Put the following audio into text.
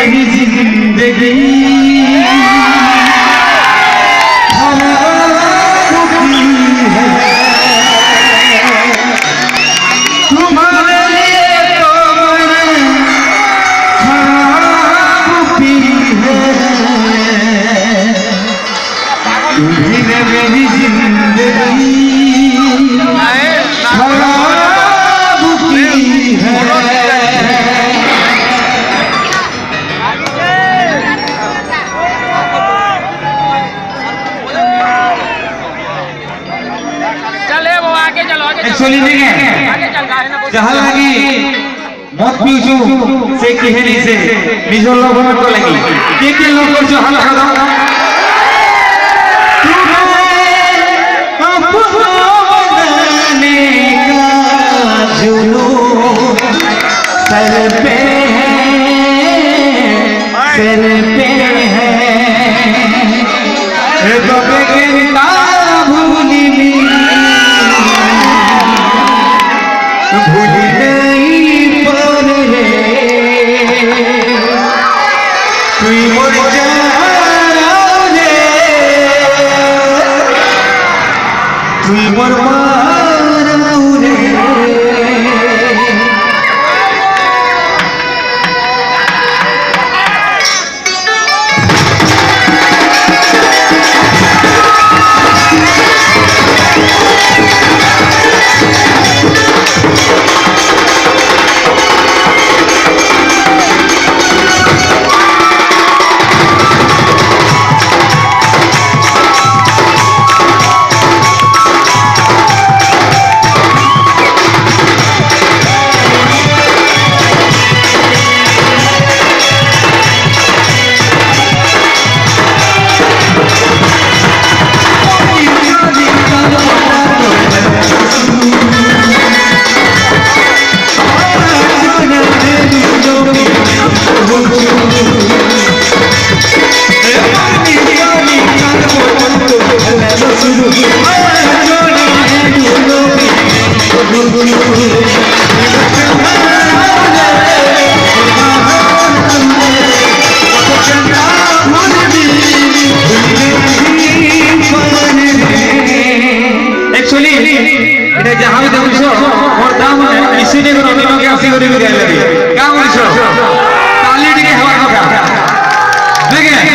मेरी जिंदगी तुम्हारे लिए तो मैंने शराब पी है तुम्ही ने मेरी जिंदगी शराब पी है एक्चुअली नहीं है जहाँ लगी मत पीछू से कहनी से निजर लोग में तो लगी के लोग को जो हाल खड़ा अपने का जुनून सर पे है तो बेगिरता भूली भूल नहीं पर तुई मोर जाने तुई मोर माराऊ रे जहाँ भी देखो और दाम इसी ने करो नहीं लोग ऐसी करी भी गए लगी क्या बोलिए ताली टिके हवा का देखें